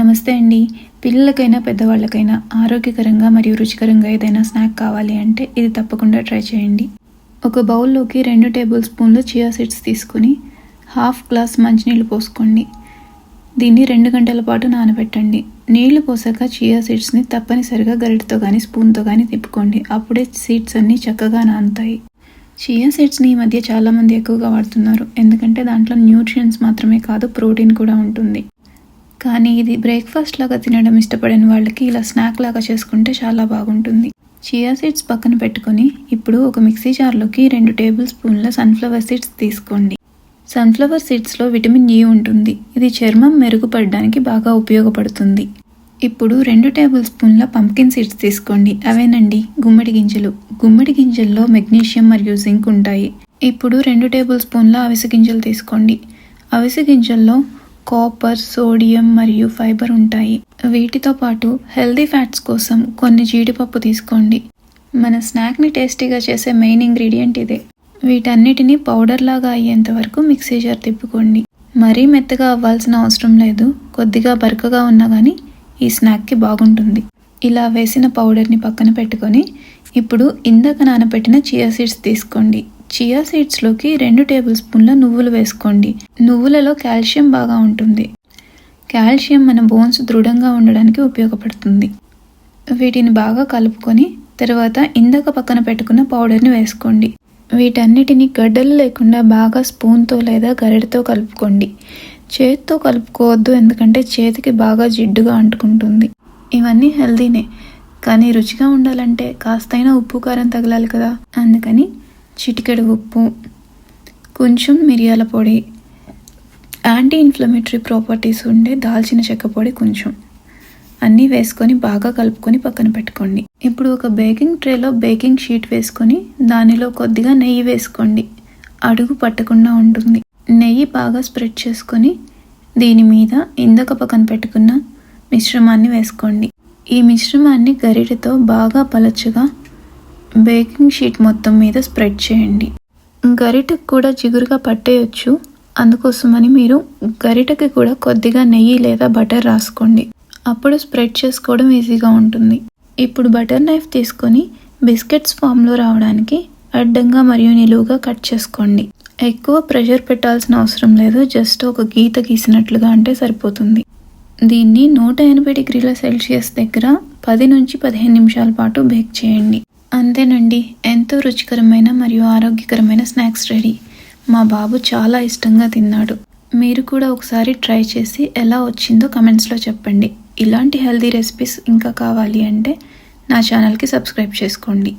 నమస్తే అండి. పిల్లలకైనా పెద్దవాళ్ళకైనా ఆరోగ్యకరంగా మరియు రుచికరంగా ఏదైనా స్నాక్ కావాలి అంటే ఇది తప్పకుండా ట్రై చేయండి. ఒక బౌల్లోకి 2 టేబుల్ స్పూన్లు చియా సీడ్స్ తీసుకుని హాఫ్ గ్లాస్ మంచినీళ్ళు పోసుకోండి. దీన్ని 2 గంటల పాటు నానబెట్టండి. నీళ్లు పోసాక చియా సీడ్స్ని తప్పనిసరిగా గరిటతో కానీ స్పూన్తో కానీ తిప్పుకోండి. అప్పుడే సీడ్స్ అన్నీ చక్కగా నానుతాయి. చియా సీడ్స్ని ఈ మధ్య చాలామంది ఎక్కువగా వాడుతున్నారు. ఎందుకంటే దాంట్లో న్యూట్రియంట్స్ మాత్రమే కాదు, ప్రోటీన్ కూడా ఉంటుంది. కానీ ఇది బ్రేక్ఫాస్ట్ లాగా తినడం ఇష్టపడని వాళ్ళకి ఇలా స్నాక్ లాగా చేసుకుంటే చాలా బాగుంటుంది. చియా సీడ్స్ పక్కన పెట్టుకొని ఇప్పుడు ఒక మిక్సీ జార్లోకి 2 టేబుల్ స్పూన్ల సన్ఫ్లవర్ సీడ్స్ తీసుకోండి. సన్ఫ్లవర్ సీడ్స్లో విటమిన్ E ఉంటుంది. ఇది చర్మం మెరుగుపడడానికి బాగా ఉపయోగపడుతుంది. ఇప్పుడు 2 టేబుల్ స్పూన్ల పంప్కిన్ సీడ్స్ తీసుకోండి. అవేనండి గుమ్మడి గింజలు. గుమ్మడి గింజల్లో మెగ్నీషియం మరియు జింక్ ఉంటాయి. ఇప్పుడు 2 టేబుల్ స్పూన్ల అవిసె గింజలు తీసుకోండి. అవిసె గింజల్లో కాపర్, సోడియం మరియు ఫైబర్ ఉంటాయి. వీటితో పాటు హెల్దీ ఫ్యాట్స్ కోసం కొన్ని జీడిపప్పు తీసుకోండి. మన స్నాక్ని టేస్టీగా చేసే మెయిన్ ఇంగ్రీడియంట్ ఇదే. వీటన్నిటిని పౌడర్ లాగా అయ్యేంత వరకు మిక్సీ జార్ తిప్పుకోండి. మరీ మెత్తగా అవ్వాల్సిన అవసరం లేదు. కొద్దిగా బరకగా ఉన్నా కానీ ఈ స్నాక్కి బాగుంటుంది. ఇలా వేసిన పౌడర్ని పక్కన పెట్టుకొని ఇప్పుడు ఇందాక నానబెట్టిన చియా సీడ్స్ తీసుకోండి. చియా సీడ్స్లోకి 2 టేబుల్ స్పూన్ల నువ్వులు వేసుకోండి. నువ్వులలో కాల్షియం బాగా ఉంటుంది. కాల్షియం మన బోన్స్ దృఢంగా ఉండడానికి ఉపయోగపడుతుంది. వీటిని బాగా కలుపుకొని తర్వాత ఇందాక పక్కన పెట్టుకున్న పౌడర్ని వేసుకోండి. వీటన్నిటిని గడ్డలు లేకుండా బాగా స్పూన్తో లేదా గరిటతో కలుపుకోండి. చేతితో కలుపుకోవద్దు, ఎందుకంటే చేతికి బాగా జిడ్డుగా అంటుకుంటుంది. ఇవన్నీ హెల్దీనే, కానీ రుచిగా ఉండాలంటే కాస్తైనా ఉప్పు కారం తగలాలి కదా. అందుకని చిటికెడు ఉప్పు, కొంచెం మిరియాల పొడి, యాంటీ ఇన్ఫ్లమేటరీ ప్రాపర్టీస్ ఉండే దాల్చిన చెక్క పొడి కొంచెం అన్నీ వేసుకొని బాగా కలుపుకొని పక్కన పెట్టుకోండి. ఇప్పుడు ఒక బేకింగ్ ట్రేలో బేకింగ్ షీట్ వేసుకొని దానిలో కొద్దిగా నెయ్యి వేసుకోండి. అడుగు పట్టకుండా ఉంటుంది. నెయ్యి బాగా స్ప్రెడ్ చేసుకొని దీని మీద ఇందాక పక్కన పెట్టుకున్న మిశ్రమాన్ని వేసుకోండి. ఈ మిశ్రమాన్ని గరిటెతో బాగా పలచగా బేకింగ్ షీట్ మొత్తం మీద స్ప్రెడ్ చేయండి. గరిటకు కూడా జిగురుగా పట్టేయచ్చు. అందుకోసమని మీరు గరిటకి కూడా కొద్దిగా నెయ్యి లేదా బటర్ రాసుకోండి. అప్పుడు స్ప్రెడ్ చేసుకోవడం ఈజీగా ఉంటుంది. ఇప్పుడు బటర్ నైఫ్ తీసుకొని బిస్కెట్స్ ఫామ్లో రావడానికి అడ్డంగా మరియు నిలువుగా కట్ చేసుకోండి. ఎక్కువ ప్రెషర్ పెట్టాల్సిన అవసరం లేదు. జస్ట్ ఒక గీత గీసినట్లుగా అంటే సరిపోతుంది. దీన్ని 180 డిగ్రీల సెల్సియస్ దగ్గర 10 నుంచి 15 నిమిషాల పాటు బేక్ చేయండి. అంతేనండి, ఎంతో రుచికరమైన మరియు ఆరోగ్యకరమైన స్నాక్స్ రెడీ. మా బాబు చాలా ఇష్టంగా తిన్నాడు. మీరు కూడా ఒకసారి ట్రై చేసి ఎలా వచ్చిందో కమెంట్స్లో చెప్పండి. ఇలాంటి హెల్దీ రెసిపీస్ ఇంకా కావాలి అంటే నా ఛానల్కి సబ్స్క్రైబ్ చేసుకోండి.